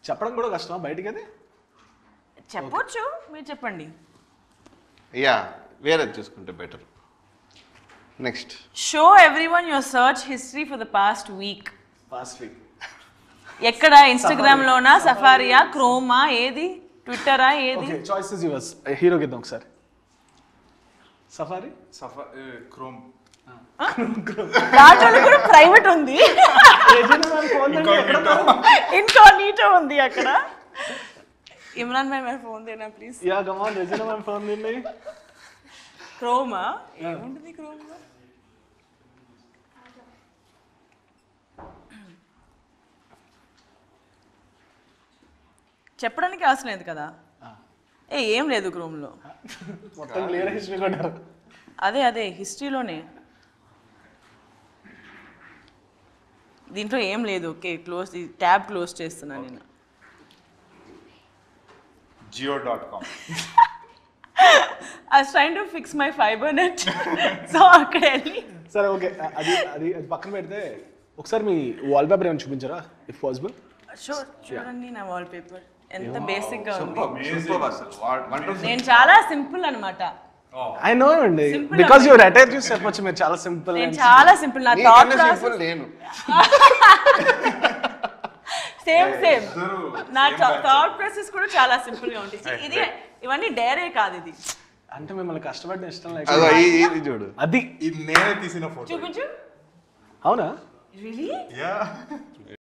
చెప్పడం కూడా కష్టమా బయటికి? అది చెప్పొచ్చు, మీరు చెప్పండి. యా, వేరే చూసుకుంటే better. Next. Show everyone your search history for the past week. ఎక్కడ? ఇన్స్టాగ్రామ్ లోనా, సఫారియా, క్రోమా, ఏది, ట్విట్టరా, ఏది? Okay, choice is yours. Hero కింద ఒకసారి. Safari, chrome. దాంట్లో కూడా ప్రైవేట్ ఉంది, ఇన్కాగ్నిటో ఉంది అక్కడ. ఇమ్రాన్ భాయ్ మేరా ఫోన్ దేనా please. Yeah come on, Regina ma'am phone దీన్ని. క్రోమా ఏముంటుంది క్రోమా? చెప్పడానికి అవసరం లేదు కదా. ఏం లేదు క్రోమ్లో. మొత్తం క్లియర్ హిస్టరీ కొట్టారు. అదే హిస్టరీలోనే. దీంట్లో ఏం లేదు. ఓకే, క్లోజ్, ట్యాబ్ క్లోజ్ చేస్తున్నా నేను. Jio.com. I was trying to fix my fiber net. So అక్కడ వెళ్ళి. సరే ఓకే, అది పక్కన పెడితే ఒకసారి మీ వాల్ పేపర్ ఏమైనా చూపించారా ఇఫ్ పాసిబుల్? షూర్, చూడండి నా వాల్ పేపర్ ఎంత బేసిక్ గా ఉంది. నేను చాలా సింపుల్ అన్నమాట. ఐ నో అండి, బికాజ్ యువర్ అటైర్ చూసి చెప్పొచ్చు మీరు చాలా సింపుల్. నేను చాలా సింపుల్. నా థాట్ ప్రాసెస్ నేను సేమ్ నా థాట్ ప్రాసెస్ కూడా చాలా సింపుల్ గా ఉంటుంది. ఇది ఇవన్నీ డైరీ కాదు, ఇది అంటే మిమ్మల్ని కష్టపడిన ఇష్టం లేక. ఇది చూడు, అది ఇది నేనే తీసిన ఫోటో. చూపించు. అవునా? రియల్లీ? యా.